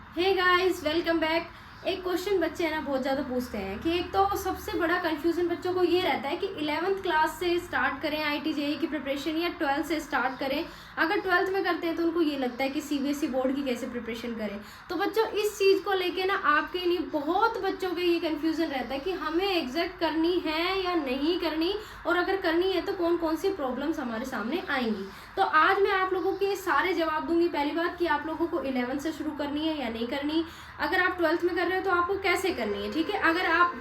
हे guys, welcome back. एक question बच्चे है ना बहुत ज़्यादा पूछते हैं कि एक तो सबसे बड़ा कंफ्यूजन बच्चों को ये रहता है कि 11th क्लास से स्टार्ट करें आईटी जेईई की प्रिपरेशन या 12th से स्टार्ट करें। अगर 12th में करते हैं तो उनको ये लगता है कि सीबीएसई बोर्ड की कैसे प्रिपरेशन करें। तो बच्चों इस चीज़ को लेके ना आपके लिए बहुत बच्चों के ये कंफ्यूजन रहता है कि हमें एग्जैक्ट करनी है या नहीं करनी, और अगर करनी है तो कौन कौन सी प्रॉब्लम्स हमारे सामने आएंगी। तो आज मैं आप लोगों के सारे जवाब दूंगी। पहली बात कि आप लोगों को 11th से शुरू करनी है या नहीं करनी, अगर आप 12th में कर रहे हो तो आपको कैसे करनी है, ठीक है। अगर आप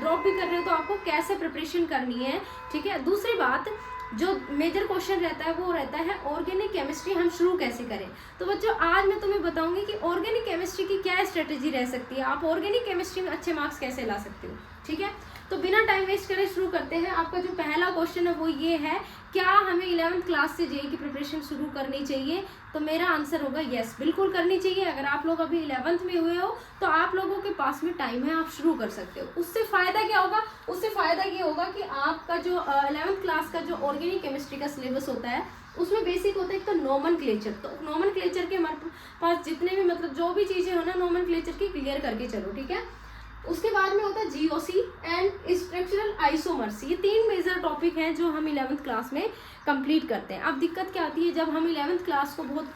ड्रॉप भी कर रहे हो तो आपको कैसे प्रिपरेशन करनी है, ठीक है। दूसरी बात, जो मेजर क्वेश्चन रहता है वो रहता है ऑर्गेनिक केमिस्ट्री हम शुरू कैसे करें। तो बच्चों आज मैं तुम्हें बताऊंगी कि ऑर्गेनिक केमिस्ट्री की क्या स्ट्रेटेजी रह सकती है, आप ऑर्गेनिक केमिस्ट्री में अच्छे मार्क्स कैसे ला सकते हो, ठीक है। तो बिना टाइम वेस्ट करे शुरू करते हैं। आपका जो पहला क्वेश्चन है वो ये है, क्या हमें 11th क्लास से जेईई की प्रिपरेशन शुरू करनी चाहिए। तो मेरा आंसर होगा यस, बिल्कुल करनी चाहिए। अगर आप लोग अभी 11th में हुए हो तो आप लोगों के पास में टाइम है, आप शुरू कर सकते हो। उससे फायदा क्या होगा, उससे फायदा ये होगा कि आपका जो 11th क्लास का जो ऑर्गेनिक केमिस्ट्री का सिलेबस होता है उसमें बेसिक होता है एक तो नोमेनक्लेचर। तो नोमेनक्लेचर के हमारे पास जितने भी मतलब जो भी चीजें हो ना नोमेनक्लेचर की क्लियर करके चलो, ठीक है। उसके बाद में होता है जीओसी एंड स्ट्रक्चरल आइसोमर्स। ये तीन मेजर टॉपिक हैं जो हम 11th क्लास में कंप्लीट करते हैं। अब दिक्कत क्या आती है, जब हम 11th क्लास को बहुत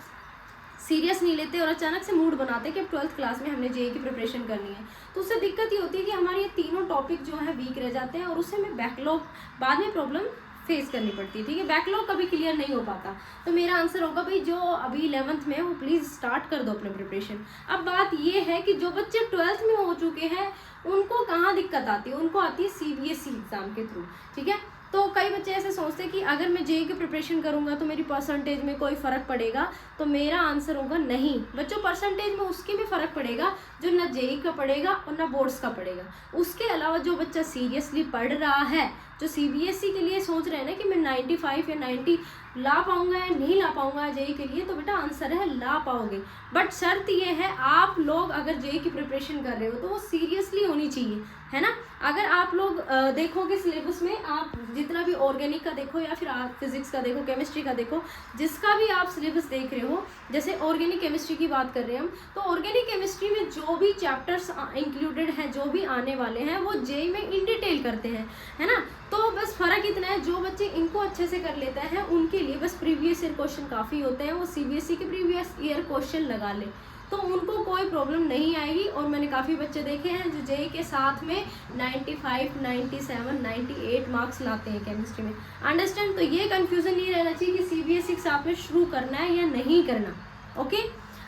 सीरियस नहीं लेते और अचानक से मूड बनाते हैं कि अब 12th क्लास में हमने जेईई की प्रिपरेशन करनी है, तो उससे दिक्कत ये होती है कि हमारे ये तीनों टॉपिक जो है वीक रह जाते हैं और उससे हमें बैकलॉग बाद में प्रॉब्लम फेस करनी पड़ती है, ठीक है। बैकलॉग कभी क्लियर नहीं हो पाता। तो मेरा आंसर होगा भाई जो अभी 11th में है वो प्लीज़ स्टार्ट कर दो अपने प्रिपरेशन। अब बात ये है कि जो बच्चे 12th में हो चुके हैं उनको कहाँ दिक्कत आती है, उनको आती है सीबीएसई एग्जाम के थ्रू, ठीक है। तो कई बच्चे ऐसे सोचते हैं कि अगर मैं जेईई की प्रिपरेशन करूंगा तो मेरी परसेंटेज में कोई फ़र्क पड़ेगा। तो मेरा आंसर होगा नहीं बच्चों, परसेंटेज में उसके में फ़र्क पड़ेगा जो ना जेईई का पड़ेगा और ना बोर्ड्स का पड़ेगा। उसके अलावा जो बच्चा सीरियसली पढ़ रहा है, जो सीबीएसई के लिए सोच रहे हैं ना कि मैं 95 या 90 ला पाऊंगा या नहीं ला पाऊंगा जेईई के लिए, तो बेटा आंसर है ला पाओगे। बट शर्त ये है आप लोग अगर जेईई की प्रिपरेशन कर रहे हो तो वो सीरियसली होनी चाहिए, है ना। अगर आप लोग देखोगे सिलेबस में, आप जितना भी ऑर्गेनिक का देखो या फिर आप फिजिक्स का देखो, केमिस्ट्री का देखो, जिसका भी आप सिलेबस देख रहे हो, जैसे ऑर्गेनिक केमिस्ट्री की बात कर रहे हैं हम, तो ऑर्गेनिक केमिस्ट्री में जो भी चैप्टर्स इंक्लूडेड हैं, जो भी आने वाले हैं, वो जेईई में इन डिटेल करते हैं, है ना। तो बस फ़र्क इतना है, जो बच्चे इनको अच्छे से कर लेते हैं उनके लिए बस प्रीवियस ईयर क्वेश्चन काफ़ी होते हैं, वो सीबीएसई के प्रीवियस ईयर क्वेश्चन लगा ले तो उनको कोई प्रॉब्लम नहीं आएगी। और मैंने काफ़ी बच्चे देखे हैं जो जेईई के साथ में 95, 97, 98 मार्क्स लाते हैं केमिस्ट्री में। अंडरस्टैंड। तो ये कन्फ्यूज़न नहीं रहना चाहिए कि सीबीएसई के साथ में शुरू करना है या नहीं करना, ओके।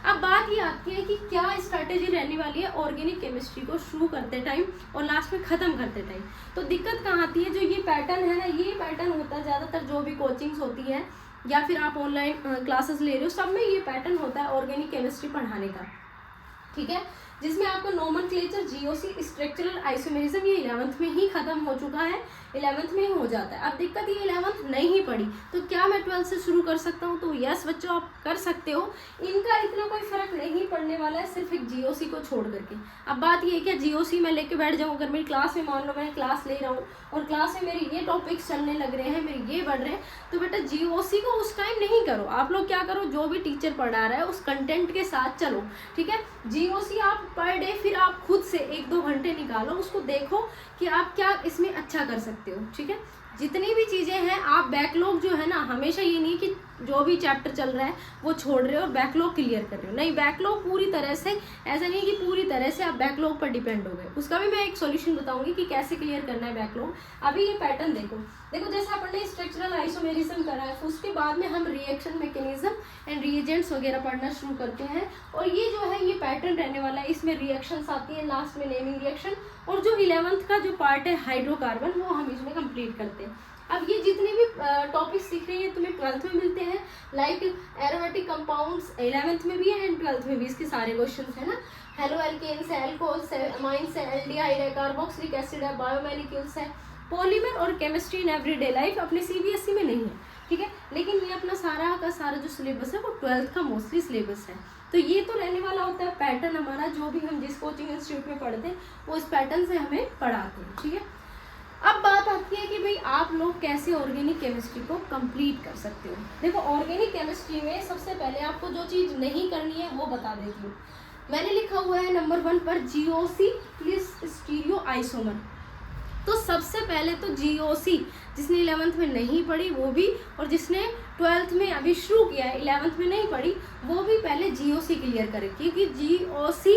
अब बात ये आती है कि क्या स्ट्रैटेजी रहने वाली है ऑर्गेनिक केमिस्ट्री को शुरू करते टाइम और लास्ट में ख़त्म करते टाइम। तो दिक्कत कहाँ आती है, जो ये पैटर्न है ना, ये पैटर्न होता है ज़्यादातर जो भी कोचिंग्स होती है या फिर आप ऑनलाइन क्लासेस ले रहे हो, सब में ये पैटर्न होता है ऑर्गेनिक केमिस्ट्री पढ़ाने का, ठीक है। जिसमें आपका नोमेनक्लेचर, जीओसी, स्ट्रक्चरल आइसोमेरिज्म ये 11th में ही खत्म हो चुका है, 11th में ही हो जाता है। अब दिक्कत ये 11th नहीं पढ़ी तो क्या मैं 12th से शुरू कर सकता हूँ, तो यस बच्चों आप कर सकते हो। इनका इतना कोई फर्क नहीं पड़ने वाला है, सिर्फ एक जीओसी को छोड़ करके। अब बात ये है कि जीओसी मैं लेके बैठ जाऊँ, अगर मेरी क्लास में मान लो मैं क्लास ले रहा हूँ और क्लास में मेरे ये टॉपिक्स चलने लग रहे हैं, मेरे ये बढ़ रहे हैं, तो बेटा जीओसी को उस टाइम नहीं करो। आप लोग क्या करो, जो भी टीचर पढ़ा रहा है उस कंटेंट के साथ चलो, ठीक है। जीओसी आप पर डे फिर आप खुद से 1-2 घंटे निकालो, उसको देखो कि आप क्या इसमें अच्छा कर सकते हो, ठीक है। जितनी भी चीज़ें हैं आप बैकलॉग जो है ना, हमेशा ये नहीं कि जो भी चैप्टर चल रहा है वो छोड़ रहे हो और बैकलॉग क्लियर कर रहे हो, नहीं। बैकलॉग पूरी तरह से, ऐसा नहीं कि पूरी तरह से आप बैकलॉग पर डिपेंड हो गए। उसका भी मैं एक सॉल्यूशन बताऊंगी कि कैसे क्लियर करना है बैकलॉग। अभी ये पैटर्न देखो जैसे अपन ने स्ट्रक्चरल आइसोमेरिज्म करा है, उसके बाद में हम रिएक्शन मैकेनिज्म एंड रिएजेंट्स वगैरह पढ़ना शुरू करते हैं। और ये जो है ये पैटर्न रहने वाला है, इसमें रिएक्शंस आती है, लास्ट में नेमिंग रिएक्शन, और जो 11th का जो पार्ट है हाइड्रोकार्बन वो हम इसमें कंप्लीट करते हैं। अब ये जितने भी टॉपिक्स सीख रहे हैं तुम्हें 12th में मिलते हैं, लाइक एरोमेटिक कंपाउंड्स 11th में भी है एंड 12th में भी इसके सारे क्वेश्चंस है ना। हेलो एल्केन्स है, एल्कोहल्स है, अमाइंस है, एल्डिहाइड है, कार्बोक्सिलिक एसिड है, बायोमोलिक्यूल्स है, पॉलीमर और केमिस्ट्री इन एवरीडे लाइफ अपने सीबीएसई में नहीं है, ठीक है। लेकिन ये अपना सारा का सारा जो सिलेबस है वो 12th का मोस्टली सिलेबस है। तो ये तो रहने वाला होता है पैटर्न हमारा, जो भी हम जिस कोचिंग इंस्टीट्यूट में पढ़ते हैं वो इस पैटर्न से हमें पढ़ाते हैं, ठीक है। अब बात आती है कि भाई आप लोग कैसे ऑर्गेनिक केमिस्ट्री को कंप्लीट कर सकते हो। देखो ऑर्गेनिक केमिस्ट्री में सबसे पहले आपको जो चीज़ नहीं करनी है वो बता देती हूँ। मैंने लिखा हुआ है नंबर 1 पर GOC प्लस स्टीरियो आइसोमर। तो सबसे पहले तो GOC जिसने 11th में नहीं पढ़ी वो भी, और जिसने 12th में अभी शुरू किया है 11th में नहीं पढ़ी वो भी पहले GOC क्लियर करे, क्योंकि GOC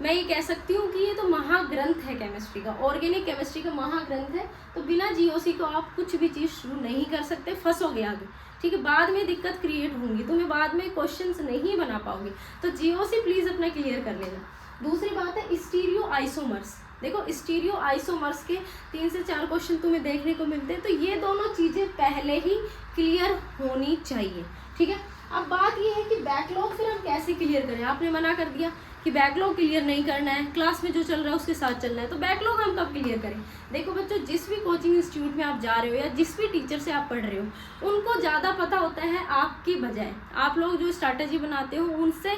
मैं ये कह सकती हूँ कि ये तो महाग्रंथ है केमिस्ट्री का, ऑर्गेनिक केमिस्ट्री का महाग्रंथ है। तो बिना GOC को आप कुछ भी चीज़ शुरू नहीं कर सकते, फंसोगे आगे, ठीक है। बाद में दिक्कत क्रिएट होंगी, तुम्हें बाद में क्वेश्चंस नहीं बना पाओगे। तो GOC प्लीज़ अपना क्लियर कर लेना। दूसरी बात है स्टीरियो आइसोमर्स। देखो स्टीरियो आइसोमर्स के 3 से 4 क्वेश्चन तुम्हें देखने को मिलते हैं, तो ये दोनों चीज़ें पहले ही क्लियर होनी चाहिए, ठीक है। अब बात ये है कि बैकलॉग फिर हम कैसे क्लियर करें। आपने मना कर दिया कि बैकलॉग क्लियर नहीं करना है, क्लास में जो चल रहा है उसके साथ चलना है, तो बैकलॉग हम कब क्लियर करें। देखो बच्चों, जिस भी कोचिंग इंस्टीट्यूट में आप जा रहे हो या जिस भी टीचर से आप पढ़ रहे हो, उनको ज़्यादा पता होता है आपकी बजाय। आप लोग जो स्ट्रैटेजी बनाते हो उनसे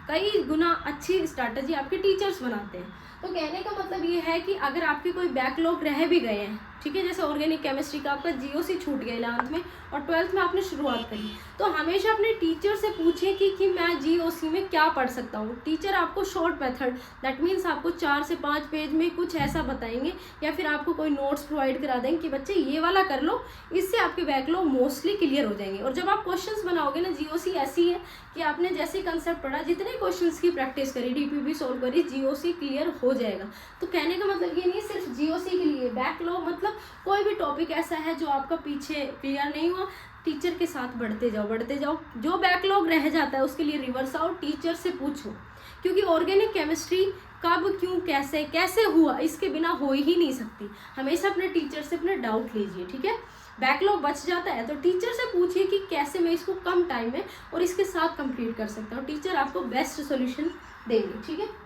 कई गुना अच्छी स्ट्रैटेजी आपके टीचर्स बनाते हैं। तो कहने का मतलब ये है कि अगर आपके कोई बैकलॉग रह भी गए हैं, ठीक है, जैसे ऑर्गेनिक केमिस्ट्री का आपका GOC छूट गया 11th में और 12th में आपने शुरुआत करी, तो हमेशा अपने टीचर से पूछें कि मैं GOC में क्या पढ़ सकता हूँ। टीचर आपको शॉर्ट मेथड, दैट मीन्स आपको 4 से 5 पेज में कुछ ऐसा बताएंगे, या फिर आपको कोई नोट्स प्रोवाइड करा देंगे कि बच्चे ये वाला कर लो, इससे आपके बैकलॉग मोस्टली क्लियर हो जाएंगे। और जब आप क्वेश्चंस बनाओगे ना, GOC ऐसी है कि आपने जैसे कंसेप्ट पढ़ा, जितने क्वेश्चंस की प्रैक्टिस करी, DPP सॉल्व करी, GOC क्लियर हो जाएगा। तो कहने का मतलब ये नहीं सिर्फ GOC के लिए बैकलॉग, मतलब कोई भी टॉपिक ऐसा है जो आपका पीछे क्लियर नहीं हुआ, टीचर के साथ बढ़ते जाओ। जो बैकलॉग रह जाता है उसके लिए रिवर्स आओ, टीचर से पूछो, क्योंकि ऑर्गेनिक केमिस्ट्री कब, क्यों, कैसे हुआ, इसके बिना हो ही नहीं सकती। हमेशा अपने टीचर से अपने डाउट लीजिए, ठीक है। बैकलॉग बच जाता है तो टीचर से पूछिए कि कैसे मैं इसको कम टाइम में और इसके साथ कंप्लीट कर सकता हूँ। टीचर आपको बेस्ट सोल्यूशन देंगे, ठीक है।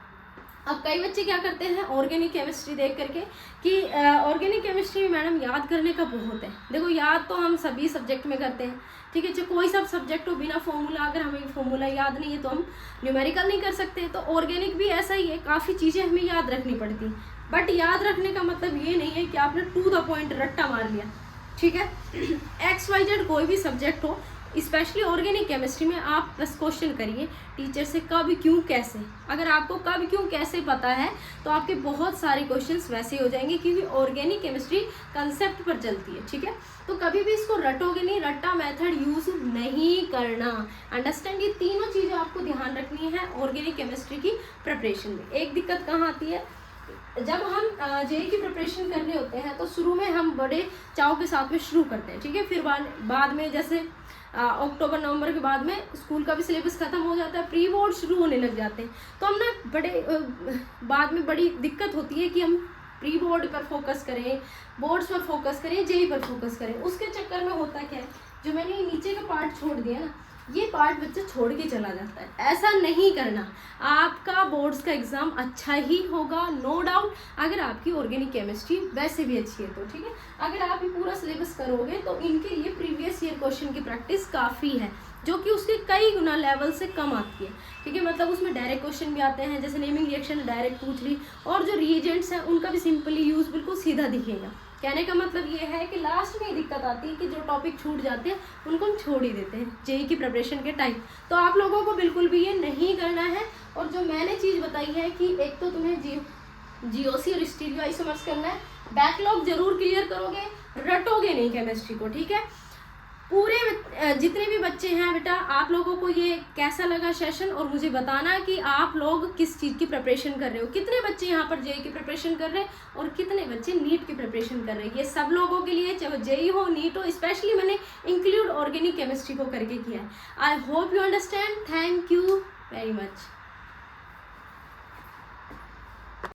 अब कई बच्चे क्या करते हैं ऑर्गेनिक केमिस्ट्री देख करके कि ऑर्गेनिक केमिस्ट्री में मैडम याद करने का बहुत है। देखो याद तो हम सभी सब्जेक्ट में करते हैं, ठीक है, चाहे कोई सब सब्जेक्ट हो, बिना फॉर्मूला, अगर हमें फॉर्मूला याद नहीं है तो हम न्यूमेरिकल नहीं कर सकते। तो ऑर्गेनिक भी ऐसा ही है, काफ़ी चीज़ें हमें याद रखनी पड़ती। बट याद रखने का मतलब ये नहीं है कि आपने टू द पॉइंट रट्टा मार लिया, ठीक है। XYZ कोई भी सब्जेक्ट हो, स्पेशली ऑर्गेनिक केमिस्ट्री में आप बस क्वेश्चन करिए टीचर से कब, क्यों, कैसे। अगर आपको कब, क्यों, कैसे पता है तो आपके बहुत सारे क्वेश्चंस वैसे हो जाएंगे, क्योंकि ऑर्गेनिक केमिस्ट्री कंसेप्ट पर चलती है, ठीक है। तो कभी भी इसको रटोगे नहीं, रट्टा मेथड यूज नहीं करना। अंडरस्टैंड, ये तीनों चीज़ें आपको ध्यान रखनी है ऑर्गेनिक केमिस्ट्री की प्रिपरेशन में। एक दिक्कत कहाँ आती है, जब हम JEE की प्रिपरेशन कर रहे होते हैं तो शुरू में हम बड़े चाव के साथ में शुरू करते हैं, ठीक है। फिर बाद में जैसे अक्टूबर नवंबर के बाद में स्कूल का भी सिलेबस खत्म हो जाता है, प्री बोर्ड शुरू होने लग जाते हैं, तो हम ना बाद में बड़ी दिक्कत होती है कि हम प्री बोर्ड पर फोकस करें, बोर्ड्स पर फोकस करें, JEE पर फोकस करें। उसके चक्कर में होता क्या है, जो मैंने ये नीचे का पार्ट छोड़ दिया ना, ये पार्ट बच्चा छोड़ के चला जाता है। ऐसा नहीं करना, आपका बोर्ड्स का एग्ज़ाम अच्छा ही होगा, नो डाउट, अगर आपकी ऑर्गेनिक केमिस्ट्री वैसे भी अच्छी है तो, ठीक है। अगर आप ये पूरा सिलेबस करोगे तो इनके लिए प्रीवियस ईयर क्वेश्चन की प्रैक्टिस काफ़ी है, जो कि उसके कई गुना लेवल से कम आती है, ठीक है। मतलब उसमें डायरेक्ट क्वेश्चन भी आते हैं, जैसे नेमिंग रिएक्शन डायरेक्ट पूछ ली, और जो रिएजेंट्स हैं उनका भी सिंपली यूज़ बिल्कुल सीधा दिखेगा। कहने का मतलब ये है कि लास्ट में ये दिक्कत आती है कि जो टॉपिक छूट जाते हैं उनको हम छोड़ ही देते हैं JEE की प्रिपरेशन के टाइम। तो आप लोगों को बिल्कुल भी ये नहीं करना है। और जो मैंने चीज़ बताई है कि एक तो तुम्हें GOC और स्टीरियो आइसोमर्स करना है, बैकलॉग जरूर क्लियर करोगे, रटोगे नहीं केमिस्ट्री को, ठीक है। पूरे जितने भी बच्चे हैं बेटा, आप लोगों को ये कैसा लगा सेशन, और मुझे बताना कि आप लोग किस चीज़ की प्रिपरेशन कर रहे हो। कितने बच्चे यहाँ पर JEE की प्रिपरेशन कर रहे हैं और कितने बच्चे नीट की प्रिपरेशन कर रहे हैं। ये सब लोगों के लिए, चाहे JEE हो, नीट हो, स्पेशली मैंने इंक्लूड ऑर्गेनिक केमिस्ट्री को करके किया है। I hope you understand. Thank you very much.